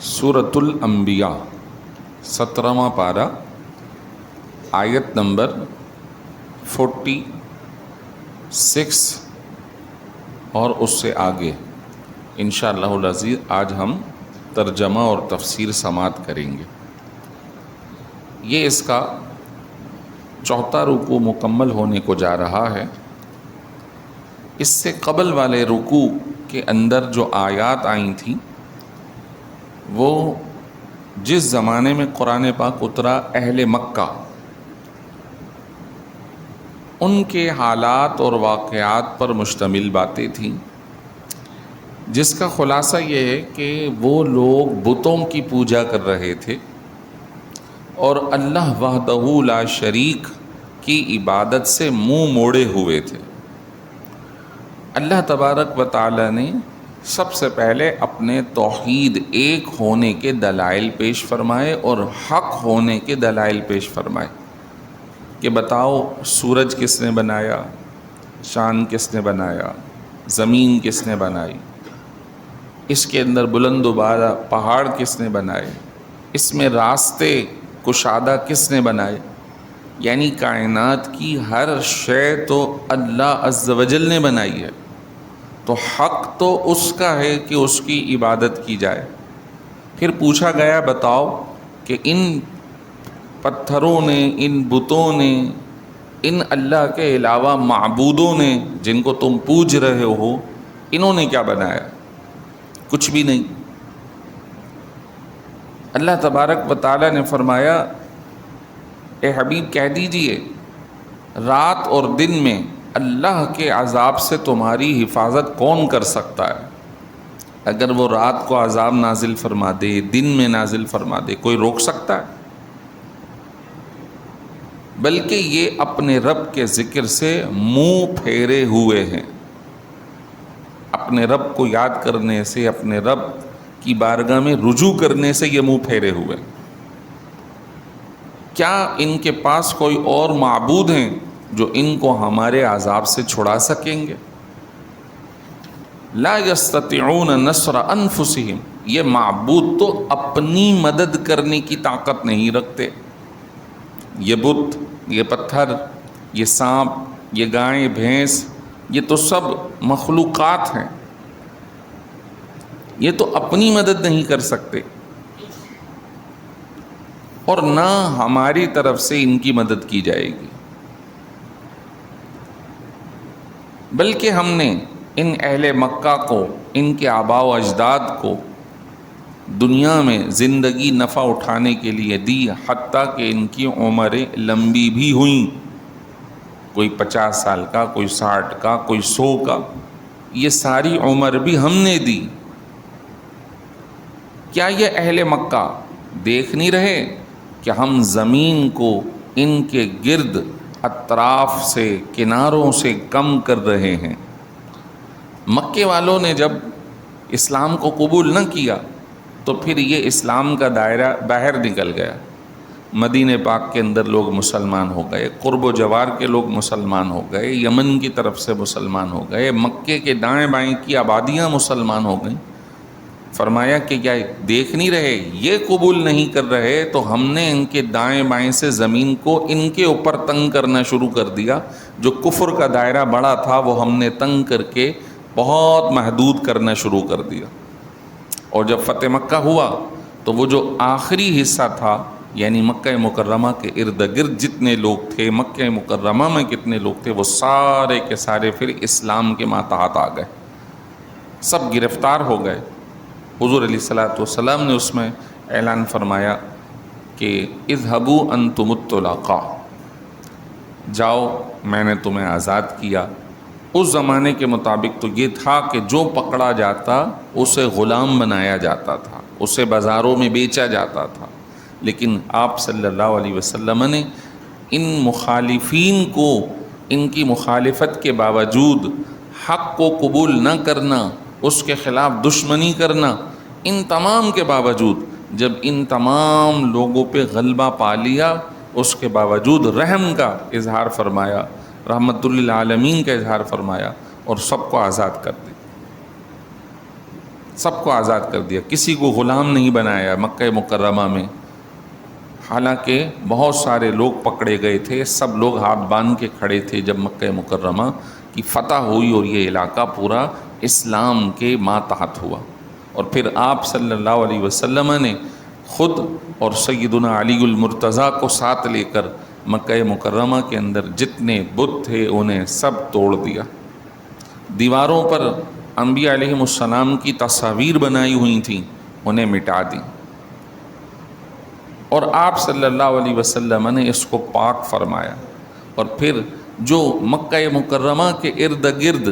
سورۃ الانبیاء 17واں پارہ آیت نمبر 46 اور اس سے آگے انشاءاللہ العزیز آج ہم ترجمہ اور تفسیر سماعت کریں گے۔ یہ اس کا چوتھا رکوع مکمل ہونے کو جا رہا ہے۔ اس سے قبل والے رکوع کے اندر جو آیات آئی تھیں وہ جس زمانے میں قرآن پاک اترا اہل مکہ ان کے حالات اور واقعات پر مشتمل باتیں تھیں، جس کا خلاصہ یہ ہے کہ وہ لوگ بتوں کی پوجا کر رہے تھے اور اللہ وحدہ لا شریک کی عبادت سے منہ موڑے ہوئے تھے۔ اللہ تبارک و تعالی نے سب سے پہلے اپنے توحید ایک ہونے کے دلائل پیش فرمائے اور حق ہونے کے دلائل پیش فرمائے کہ بتاؤ سورج کس نے بنایا، چاند کس نے بنایا، زمین کس نے بنائی، اس کے اندر بلند و بالا پہاڑ کس نے بنائے، اس میں راستے کشادہ کس نے بنائے، یعنی کائنات کی ہر شے تو اللہ عز و جل نے بنائی ہے، تو حق تو اس کا ہے کہ اس کی عبادت کی جائے۔ پھر پوچھا گیا بتاؤ کہ ان پتھروں نے، ان بتوں نے، ان اللہ کے علاوہ معبودوں نے جن کو تم پوج رہے ہو، انہوں نے کیا بنایا؟ کچھ بھی نہیں۔ اللہ تبارک و تعالی نے فرمایا اے حبیب کہہ دیجئے رات اور دن میں اللہ کے عذاب سے تمہاری حفاظت کون کر سکتا ہے؟ اگر وہ رات کو عذاب نازل فرما دے، دن میں نازل فرما دے، کوئی روک سکتا ہے؟ بلکہ یہ اپنے رب کے ذکر سے منہ پھیرے ہوئے ہیں، اپنے رب کو یاد کرنے سے، اپنے رب کی بارگاہ میں رجوع کرنے سے یہ منہ پھیرے ہوئے۔ کیا ان کے پاس کوئی اور معبود ہیں جو ان کو ہمارے عذاب سے چھڑا سکیں گے؟ لا یستطیعون نصر انفسہم، یہ معبود تو اپنی مدد کرنے کی طاقت نہیں رکھتے۔ یہ بت، یہ پتھر، یہ سانپ، یہ گائیں بھینس، یہ تو سب مخلوقات ہیں، یہ تو اپنی مدد نہیں کر سکتے اور نہ ہماری طرف سے ان کی مدد کی جائے گی۔ بلکہ ہم نے ان اہل مکہ کو، ان کے آباء و اجداد کو دنیا میں زندگی نفع اٹھانے کے لیے دی، حتیٰ کہ ان کی عمریں لمبی بھی ہوئیں، کوئی 50 سال کا، کوئی 60 کا، کوئی 100 کا، یہ ساری عمر بھی ہم نے دی۔ کیا یہ اہل مکہ دیکھ نہیں رہے کہ ہم زمین کو ان کے گرد اطراف سے، کناروں سے کم کر رہے ہیں؟ مکے والوں نے جب اسلام کو قبول نہ کیا تو پھر یہ اسلام کا دائرہ باہر نکل گیا۔ مدینہ پاک کے اندر لوگ مسلمان ہو گئے، قرب و جوار کے لوگ مسلمان ہو گئے، یمن کی طرف سے مسلمان ہو گئے، مکے کے دائیں بائیں کی آبادیاں مسلمان ہو گئیں۔ فرمایا کہ کیا دیکھ نہیں رہے، یہ قبول نہیں کر رہے تو ہم نے ان کے دائیں بائیں سے زمین کو ان کے اوپر تنگ کرنا شروع کر دیا۔ جو کفر کا دائرہ بڑا تھا وہ ہم نے تنگ کر کے بہت محدود کرنا شروع کر دیا۔ اور جب فتح مکہ ہوا تو وہ جو آخری حصہ تھا، یعنی مکہ مکرمہ کے ارد گرد جتنے لوگ تھے، مکہ مکرمہ میں کتنے لوگ تھے، وہ سارے کے سارے پھر اسلام کے ماتحت آ گئے، سب گرفتار ہو گئے۔ حضور علیہ الصلوۃ والسلام نے اس میں اعلان فرمایا کہ اذهبوا انتم الطلقاء، جاؤ میں نے تمہیں آزاد کیا۔ اس زمانے کے مطابق تو یہ تھا کہ جو پکڑا جاتا اسے غلام بنایا جاتا تھا، اسے بازاروں میں بیچا جاتا تھا، لیکن آپ صلی اللہ علیہ وسلم نے ان مخالفین کو، ان کی مخالفت کے باوجود حق کو قبول نہ کرنا، اس کے خلاف دشمنی کرنا، ان تمام کے باوجود جب ان تمام لوگوں پہ غلبہ پا لیا، اس کے باوجود رحم کا اظہار فرمایا، رحمت للعالمین کا اظہار فرمایا اور سب کو آزاد کر دیا۔ سب کو آزاد کر دیا، کسی کو غلام نہیں بنایا مکہ مکرمہ میں، حالانکہ بہت سارے لوگ پکڑے گئے تھے، سب لوگ ہاتھ باندھ کے کھڑے تھے جب مکہ مکرمہ کی فتح ہوئی اور یہ علاقہ پورا اسلام کے ماتحت ہوا۔ اور پھر آپ صلی اللہ علیہ وسلم نے خود اور سیدنا علی المرتضیٰ کو ساتھ لے کر مکہ مکرمہ کے اندر جتنے بت تھے انہیں سب توڑ دیا، دیواروں پر انبیاء علیہم السلام کی تصاویر بنائی ہوئی تھیں انہیں مٹا دی، اور آپ صلی اللہ علیہ وسلم نے اس کو پاک فرمایا۔ اور پھر جو مکہ مکرمہ کے ارد گرد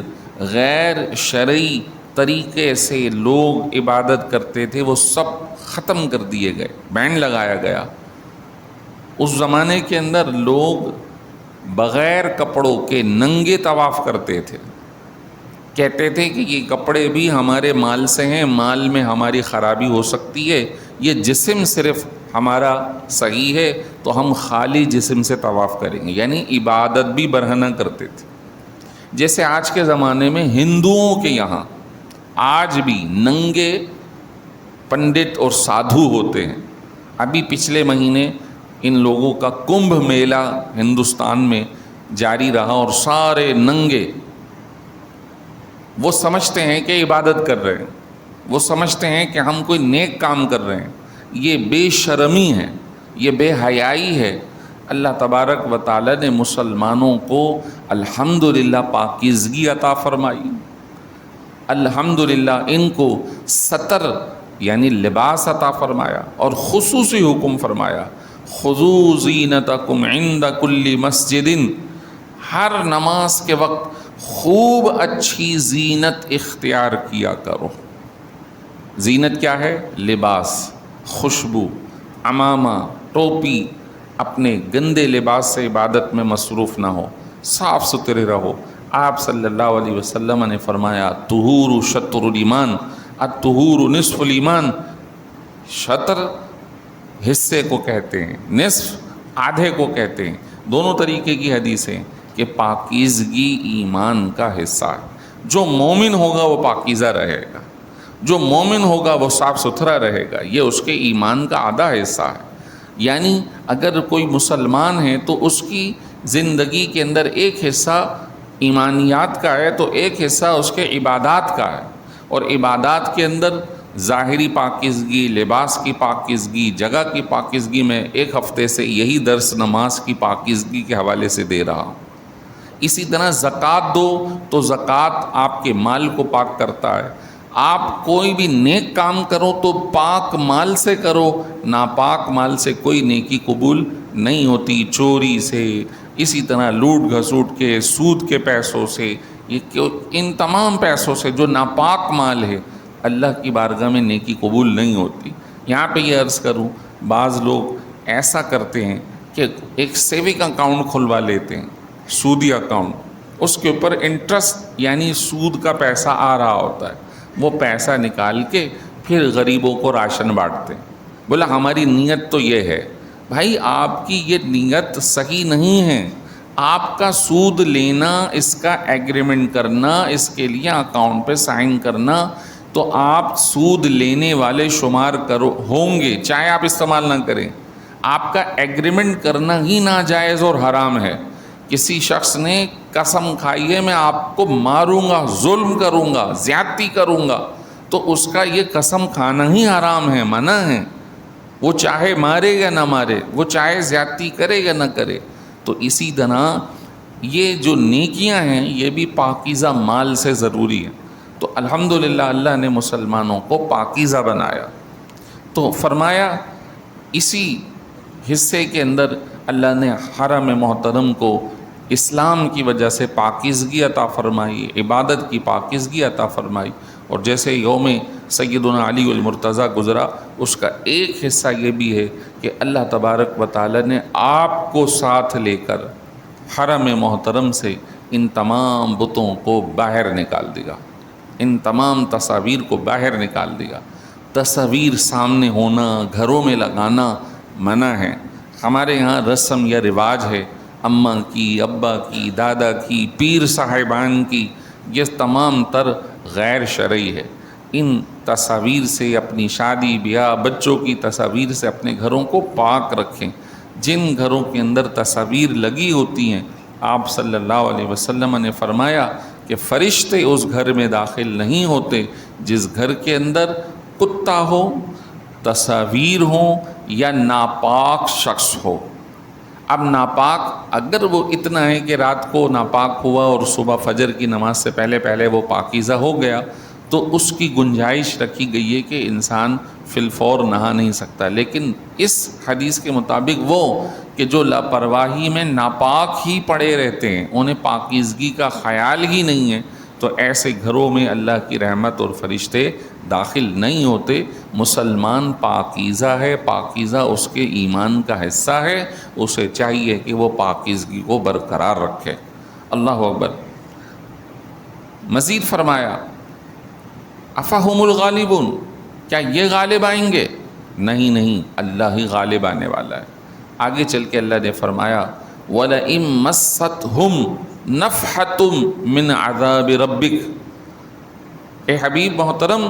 غیر شرعی طریقے سے لوگ عبادت کرتے تھے وہ سب ختم کر دیے گئے، بین لگایا گیا۔ اس زمانے کے اندر لوگ بغیر کپڑوں کے ننگے طواف کرتے تھے، کہتے تھے کہ یہ کپڑے بھی ہمارے مال سے ہیں، مال میں ہماری خرابی ہو سکتی ہے، یہ جسم صرف ہمارا صحیح ہے تو ہم خالی جسم سے طواف کریں گے، یعنی عبادت بھی برہنہ کرتے تھے۔ جیسے آج کے زمانے میں ہندوؤں کے یہاں آج بھی ننگے پنڈت اور سادھو ہوتے ہیں۔ ابھی پچھلے مہینے ان لوگوں کا کمبھ میلہ ہندوستان میں جاری رہا اور سارے ننگے، وہ سمجھتے ہیں کہ عبادت کر رہے ہیں، وہ سمجھتے ہیں کہ ہم کوئی نیک کام کر رہے ہیں۔ یہ بے شرمی ہے، یہ بے حیائی ہے۔ اللہ تبارک و تعالی نے مسلمانوں کو الحمدللہ پاکیزگی عطا فرمائی، الحمدللہ ان کو ستر یعنی لباس عطا فرمایا، اور خصوصی حکم فرمایا خذوا زینتکم عند کل مسجد، ہر نماز کے وقت خوب اچھی زینت اختیار کیا کرو۔ زینت کیا ہے؟ لباس، خوشبو، عمامہ، ٹوپی۔ اپنے گندے لباس سے عبادت میں مصروف نہ ہو، صاف ستھرے رہو۔ آپ صلی اللہ علیہ وسلم نے فرمایا طہور شطر الایمان، الطہور نصف الایمان۔ شطر حصے کو کہتے ہیں، نصف آدھے کو کہتے ہیں، دونوں طریقے کی حدیثیں کہ پاکیزگی ایمان کا حصہ ہے۔ جو مومن ہوگا وہ پاکیزہ رہے گا، جو مومن ہوگا وہ صاف ستھرا رہے گا، یہ اس کے ایمان کا آدھا حصہ ہے۔ یعنی اگر کوئی مسلمان ہے تو اس کی زندگی کے اندر ایک حصہ ایمانیات کا ہے تو ایک حصہ اس کے عبادات کا ہے، اور عبادات کے اندر ظاہری پاکیزگی، لباس کی پاکیزگی، جگہ کی پاکیزگی، میں ایک ہفتے سے یہی درس نماز کی پاکیزگی کے حوالے سے دے رہا ہوں۔ اسی طرح زکوٰۃ دو تو زکوٰۃ آپ کے مال کو پاک کرتا ہے۔ آپ کوئی بھی نیک کام کرو تو پاک مال سے کرو، ناپاک مال سے کوئی نیکی قبول نہیں ہوتی۔ چوری سے، اسی طرح لوٹ گھسوٹ کے، سود کے پیسوں سے، ان تمام پیسوں سے جو ناپاک مال ہے اللہ کی بارگاہ میں نیکی قبول نہیں ہوتی۔ یہاں پہ یہ عرض کروں، بعض لوگ ایسا کرتے ہیں کہ ایک سیونگ اکاؤنٹ کھلوا لیتے ہیں، سودی اکاؤنٹ، اس کے اوپر انٹرسٹ یعنی سود کا پیسہ آ رہا ہوتا ہے، وہ پیسہ نکال کے پھر غریبوں کو راشن بانٹتے ہیں۔ بولا ہماری نیت تو یہ ہے۔ بھائی آپ کی یہ نیت صحیح نہیں ہے۔ آپ کا سود لینا، اس کا ایگریمنٹ کرنا، اس کے لیے اکاؤنٹ پہ سائن کرنا، تو آپ سود لینے والے شمار ہوں گے چاہے آپ استعمال نہ کریں۔ آپ کا ایگریمنٹ کرنا ہی ناجائز اور حرام ہے۔ کسی شخص نے قسم کھائی ہے میں آپ کو ماروں گا، ظلم کروں گا، زیادتی کروں گا، تو اس کا یہ قسم کھانا ہی حرام ہے، منع ہے۔ وہ چاہے مارے یا نہ مارے، وہ چاہے زیادتی کرے یا نہ کرے۔ تو اسی طرح یہ جو نیکیاں ہیں یہ بھی پاکیزہ مال سے ضروری ہیں۔ تو الحمدللہ اللہ نے مسلمانوں کو پاکیزہ بنایا۔ تو فرمایا اسی حصے کے اندر اللہ نے حرم محترم کو اسلام کی وجہ سے پاکیزگی عطا فرمائی، عبادت کی پاکیزگی عطا فرمائی۔ اور جیسے یوم سیدنا علی المرتضیٰ گزرا، اس کا ایک حصہ یہ بھی ہے کہ اللہ تبارک و تعالی نے آپ کو ساتھ لے کر حرم محترم سے ان تمام بتوں کو باہر نکال دیا، ان تمام تصاویر کو باہر نکال دیا۔ تصاویر سامنے ہونا، گھروں میں لگانا منع ہے۔ ہمارے یہاں رسم یا رواج ہے، اماں کی، ابا کی، دادا کی، پیر صاحبان کی، یہ تمام تر غیر شرعی ہے۔ ان تصاویر سے، اپنی شادی بیاہ بچوں کی تصاویر سے اپنے گھروں کو پاک رکھیں۔ جن گھروں کے اندر تصاویر لگی ہوتی ہیں، آپ صلی اللہ علیہ وسلم نے فرمایا کہ فرشتے اس گھر میں داخل نہیں ہوتے جس گھر کے اندر کتا ہو، تصاویر ہوں یا ناپاک شخص ہو۔ اب ناپاک اگر وہ اتنا ہے کہ رات کو ناپاک ہوا اور صبح فجر کی نماز سے پہلے وہ پاکیزہ ہو گیا، تو اس کی گنجائش رکھی گئی ہے کہ انسان فی الفور نہا نہیں سکتا۔ لیکن اس حدیث کے مطابق وہ کہ جو لاپرواہی میں ناپاک ہی پڑے رہتے ہیں، انہیں پاکیزگی کا خیال ہی نہیں ہے، تو ایسے گھروں میں اللہ کی رحمت اور فرشتے داخل نہیں ہوتے۔ مسلمان پاکیزہ ہے، پاکیزہ اس کے ایمان کا حصہ ہے، اسے چاہیے کہ وہ پاکیزگی کو برقرار رکھے۔ اللہ اکبر۔ مزید فرمایا افہم الغالبون، کیا یہ غالب آئیں گے؟ نہیں، اللہ ہی غالب آنے والا ہے۔ آگے چل کے اللہ نے فرمایا وَلَئِن مَسَّتْهُمْ نَفْحَةٌ مِّنْ عَذَابِ رَبِّكَ، اے حبیب محترم،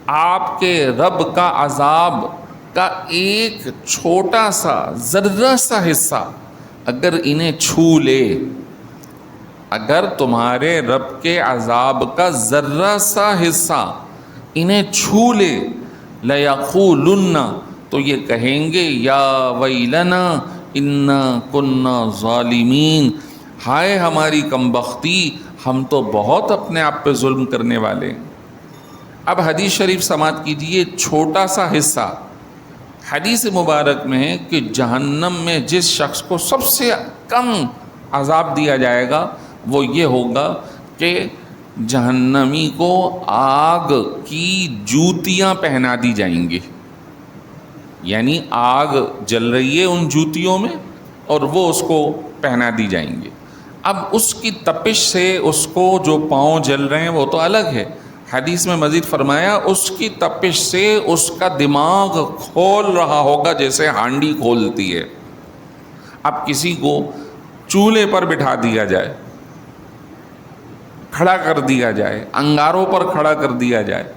آپ کے رب کا عذاب کا ایک چھوٹا سا ذرہ سا حصہ اگر انہیں چھو لے، اگر تمہارے رب کے عذاب کا ذرہ سا حصہ انہیں چھو لے، لَيَقُولُنَّ، تو یہ کہیں گے یا ویلنا انا کنا ظالمین، ہائے ہماری کمبختی، ہم تو بہت اپنے آپ پہ ظلم کرنے والے۔ اب حدیث شریف سماعت کیجئے، چھوٹا سا حصہ حدیث مبارک میں ہے کہ جہنم میں جس شخص کو سب سے کم عذاب دیا جائے گا وہ یہ ہوگا کہ جہنمی کو آگ کی جوتیاں پہنا دی جائیں گی، یعنی آگ جل رہی ہے ان جوتیوں میں اور وہ اس کو پہنا دی جائیں گے۔ اب اس کی تپش سے اس کو جو پاؤں جل رہے ہیں وہ تو الگ ہے، حدیث میں مزید فرمایا اس کی تپش سے اس کا دماغ کھول رہا ہوگا جیسے ہانڈی کھولتی ہے۔ اب کسی کو چولہے پر بٹھا دیا جائے، کھڑا کر دیا جائے، انگاروں پر کھڑا کر دیا جائے،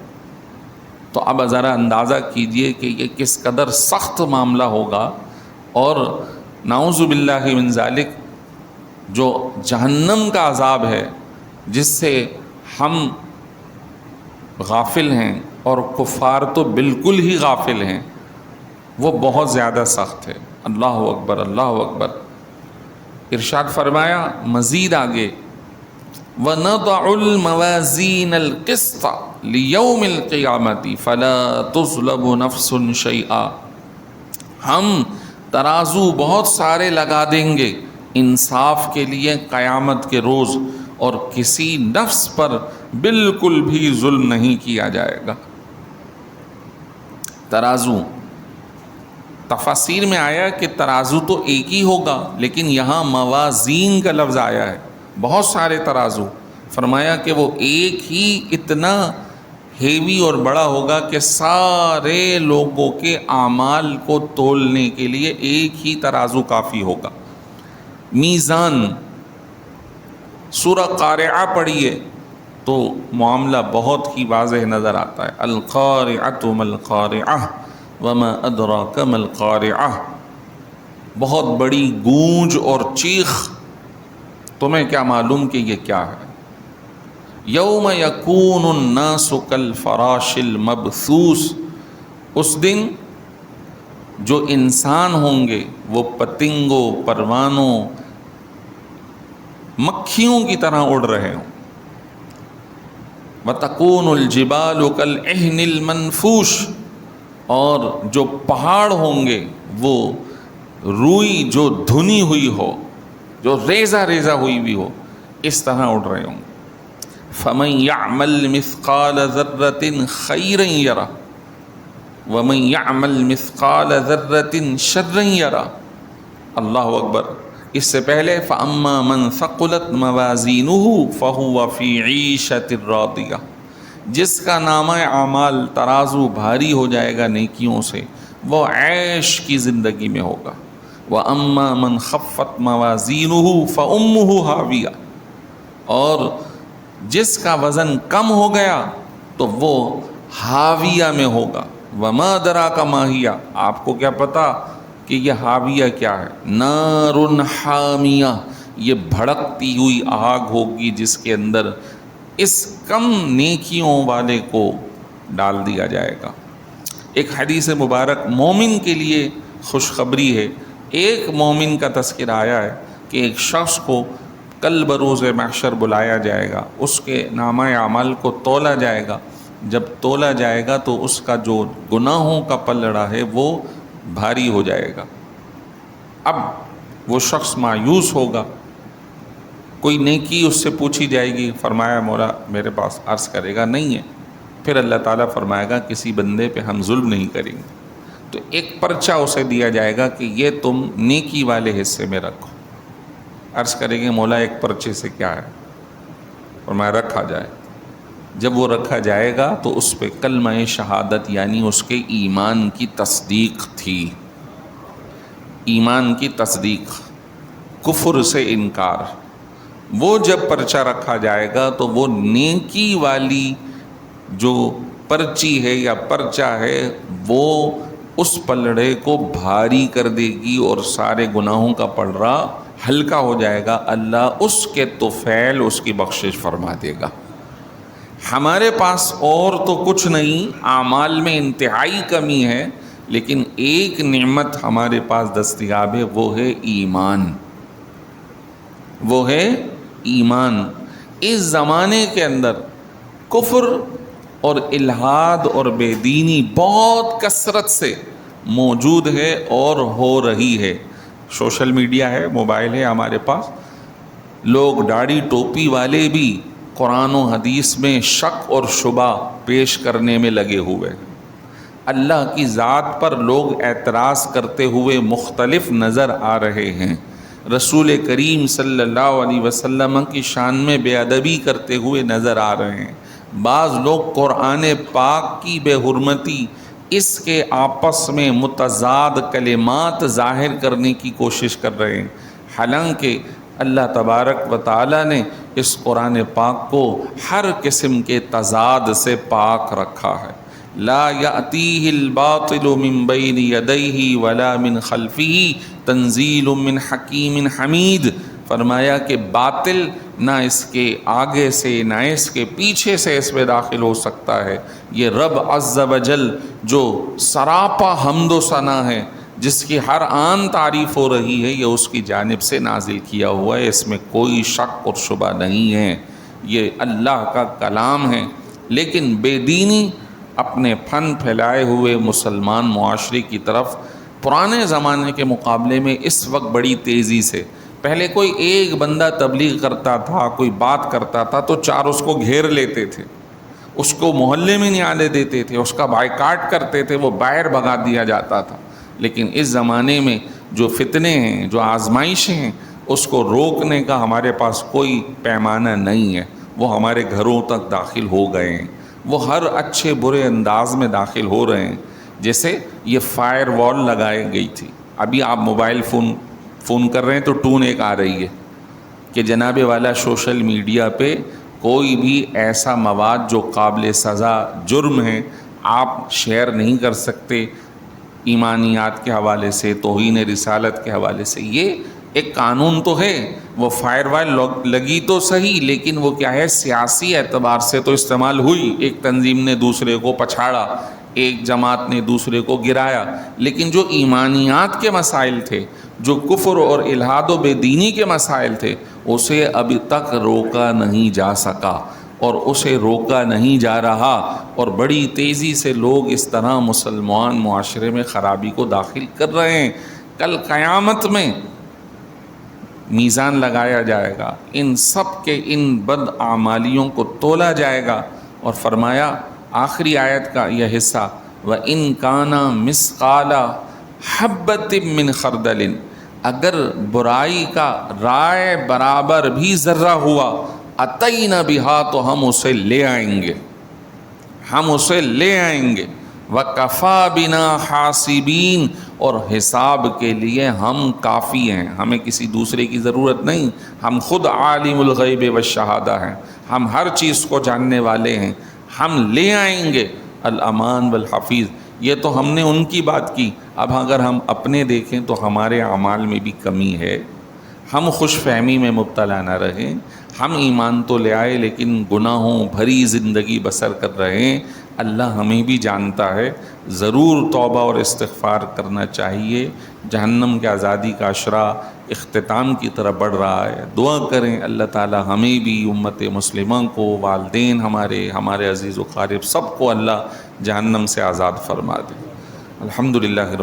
تو اب ذرا اندازہ کیجئے کہ یہ کس قدر سخت معاملہ ہوگا۔ اور نعوذ باللہ من ذالک، جو جہنم کا عذاب ہے جس سے ہم غافل ہیں اور کفار تو بالکل ہی غافل ہیں، وہ بہت زیادہ سخت ہے۔ اللہ اکبر، اللہ اکبر۔ ارشاد فرمایا مزید آگے وَنَضَعُ الْمَوَازِينَ الْقِسْطَ لِيَوْمِ الْقِيَامَةِ فَلَا تُظْلَمُ نَفْسٌ شَيْئًا، ہم ترازو بہت سارے لگا دیں گے انصاف کے لیے قیامت کے روز، اور کسی نفس پر بالکل بھی ظلم نہیں کیا جائے گا۔ ترازو، تفاسیر میں آیا کہ ترازو تو ایک ہی ہوگا، لیکن یہاں موازین کا لفظ آیا ہے، بہت سارے ترازو، فرمایا کہ وہ ایک ہی اتنا ہیوی اور بڑا ہوگا کہ سارے لوگوں کے اعمال کو تولنے کے لیے ایک ہی ترازو کافی ہوگا۔ میزان، سورہ قارعہ پڑھیے تو معاملہ بہت ہی واضح نظر آتا ہے۔ القارعۃ ما القارعہ وما ادراک ما القارعہ، بہت بڑی گونج اور چیخ، تمہیں کیا معلوم کہ یہ کیا ہے؟ یوم یکون الناس کالفراش المبثوث، اس دن جو انسان ہوں گے وہ پتنگوں، پروانوں، مکھیوں کی طرح اڑ رہے ہوں۔ وَتَكُونُ الْجِبَالُ كَالْعِهْنِ الْمَنْفُوشِ، اور جو پہاڑ ہوں گے وہ روئی جو دھنی ہوئی ہو، جو ریزہ ریزہ ہوئی بھی ہو، اس طرح اڑ رہے ہوں گے۔ فَمَنْ يَعْمَلْ مِثْقَالَ ذَرَّةٍ خَيْرًا يَرَهُ وَمَنْ يَعْمَلْ مِثْقَالَ ذَرَّةٍ شَرًّا يَرَهُ۔ اللہ اکبر۔ اس سے پہلے فَأَمَّا مَنْ ثَقُلَتْ مَوَازِينُهُ فَهُوَ فِي عِيشَةٍ رَاضِيَةٍ، جس کا نامہ اعمال ترازو بھاری ہو جائے گا نیکیوں سے، وہ عیش کی زندگی میں ہوگا۔ وَأَمَّا مَنْ خَفَّتْ مَوَازِينُهُ فَأُمُّهُ هَاوِيَةٌ، اور جس کا وزن کم ہو گیا تو وہ حاویہ میں ہوگا. وما ادراک ما ہی، آپ کو کیا پتا کہ یہ حاویہ کیا ہے؟ نار حامیہ، یہ بھڑکتی ہوئی آگ ہوگی جس کے اندر اس کم نیکیوں والے کو ڈال دیا جائے گا. ایک حدیث مبارک مومن کے لیے خوشخبری ہے. ایک مومن کا تذکرہ آیا ہے کہ ایک شخص کو کل بروز محشر بلایا جائے گا، اس کے نامہ اعمال کو تولا جائے گا. جب تولا جائے گا تو اس کا جو گناہوں کا پلڑا ہے وہ بھاری ہو جائے گا. اب وہ شخص مایوس ہوگا. کوئی نیکی اس سے پوچھی جائے گی، فرمایا مولا میرے پاس، عرض کرے گا نہیں ہے. پھر اللہ تعالیٰ فرمائے گا کسی بندے پہ ہم ظلم نہیں کریں گے. تو ایک پرچہ اسے دیا جائے گا کہ یہ تم نیکی والے حصے میں رکھو. عرض کریں گے مولا ایک پرچے سے کیا ہے؟ فرمایا رکھا جائے. جب وہ رکھا جائے گا تو اس پہ کلمہ شہادت یعنی اس کے ایمان کی تصدیق تھی. ایمان کی تصدیق، کفر سے انکار. وہ جب پرچہ رکھا جائے گا تو وہ نیکی والی جو پرچی ہے یا پرچہ ہے وہ اس پلڑے کو بھاری کر دے گی اور سارے گناہوں کا پلڑا ہلکا ہو جائے گا. اللہ اس کے طفیل اس کی بخشش فرما دے گا. ہمارے پاس اور تو کچھ نہیں، اعمال میں انتہائی کمی ہے، لیکن ایک نعمت ہمارے پاس دستیاب ہے، وہ ہے ایمان. وہ ہے ایمان. اس زمانے کے اندر کفر اور الحاد اور بے دینی بہت کثرت سے موجود ہے اور ہو رہی ہے. سوشل میڈیا ہے، موبائل ہے ہمارے پاس. لوگ داڑھی ٹوپی والے بھی قرآن و حدیث میں شک اور شبہ پیش کرنے میں لگے ہوئے ہیں. اللہ کی ذات پر لوگ اعتراض کرتے ہوئے مختلف نظر آ رہے ہیں. رسول کریم صلی اللہ علیہ وسلم کی شان میں بے ادبی کرتے ہوئے نظر آ رہے ہیں. بعض لوگ قرآن پاک کی بے حرمتی، اس کے آپس میں متضاد کلمات ظاہر کرنے کی کوشش کر رہے ہیں، حالانکہ اللہ تبارک و تعالیٰ نے اس قرآن پاک کو ہر قسم کے تضاد سے پاک رکھا ہے. لا یأتیہ الباطل من بین یدیہ ولا من خلفہ تنزیل من حکیم حمید. فرمایا کہ باطل نہ اس کے آگے سے نہ اس کے پیچھے سے اس میں داخل ہو سکتا ہے. یہ رب عز و جل جو سراپا حمد و ثنا ہے، جس کی ہر آن تعریف ہو رہی ہے، یہ اس کی جانب سے نازل کیا ہوا ہے. اس میں کوئی شک اور شبہ نہیں ہے، یہ اللہ کا کلام ہے. لیکن بے دینی اپنے پھن پھیلائے ہوئے مسلمان معاشرے کی طرف پرانے زمانے کے مقابلے میں اس وقت بڑی تیزی سے، پہلے کوئی ایک بندہ تبلیغ کرتا تھا، کوئی بات کرتا تھا تو چار اس کو گھیر لیتے تھے، اس کو محلے میں نہیں آنے دیتے تھے، اس کا بائیکاٹ کرتے تھے، وہ باہر بھگا دیا جاتا تھا. لیکن اس زمانے میں جو فتنے ہیں، جو آزمائشیں ہیں، اس کو روکنے کا ہمارے پاس کوئی پیمانہ نہیں ہے. وہ ہمارے گھروں تک داخل ہو گئے ہیں، وہ ہر اچھے برے انداز میں داخل ہو رہے ہیں. جیسے یہ فائر وال لگائی گئی تھی، ابھی آپ موبائل فون کر رہے ہیں تو ٹون ایک آ رہی ہے کہ جناب والا سوشل میڈیا پہ کوئی بھی ایسا مواد جو قابل سزا جرم ہے آپ شیئر نہیں کر سکتے، ایمانیات کے حوالے سے، توہین رسالت کے حوالے سے. یہ ایک قانون تو ہے، وہ فائر وال لگی تو صحیح، لیکن وہ کیا ہے، سیاسی اعتبار سے تو استعمال ہوئی. ایک تنظیم نے دوسرے کو پچھاڑا، ایک جماعت نے دوسرے کو گرایا. لیکن جو ایمانیات کے مسائل تھے، جو کفر اور الحاد و بے دینی کے مسائل تھے، اسے ابھی تک روکا نہیں جا سکا اور اسے روکا نہیں جا رہا. اور بڑی تیزی سے لوگ اس طرح مسلمان معاشرے میں خرابی کو داخل کر رہے ہیں. کل قیامت میں میزان لگایا جائے گا، ان سب کے ان بد اعمالیوں کو تولا جائے گا. اور فرمایا آخری آیت کا یہ حصہ، وَإِن كَانَ مِثْقَالَ حَبَّةٍ مِّنْ خَرْدَلٍ، اگر برائی کا رائے برابر بھی ذرہ ہوا، أَتَيْنَا بِهَا، تو ہم اسے لے آئیں گے، ہم اسے لے آئیں گے. وَكَفَى بِنَا حَاسِبِينَ، اور حساب کے لیے ہم کافی ہیں، ہمیں کسی دوسرے کی ضرورت نہیں. ہم خود عالم الغیب والشہادہ ہیں، ہم ہر چیز کو جاننے والے ہیں. ہم لے آئیں گے الامان والحفیظ. یہ تو ہم نے ان کی بات کی. اب اگر ہم اپنے دیکھیں تو ہمارے اعمال میں بھی کمی ہے. ہم خوش فہمی میں مبتلا نہ رہیں. ہم ایمان تو لے آئے لیکن گناہوں بھری زندگی بسر کر رہے ہیں. اللہ ہمیں بھی جانتا ہے. ضرور توبہ اور استغفار کرنا چاہیے. جہنم کے آزادی کا عشرہ اختتام کی طرف بڑھ رہا ہے. دعا کریں اللہ تعالی ہمیں بھی، امت مسلمہ کو، والدین ہمارے عزیز و قارب سب کو اللہ جہنم سے آزاد فرما دے. الحمدللہ رب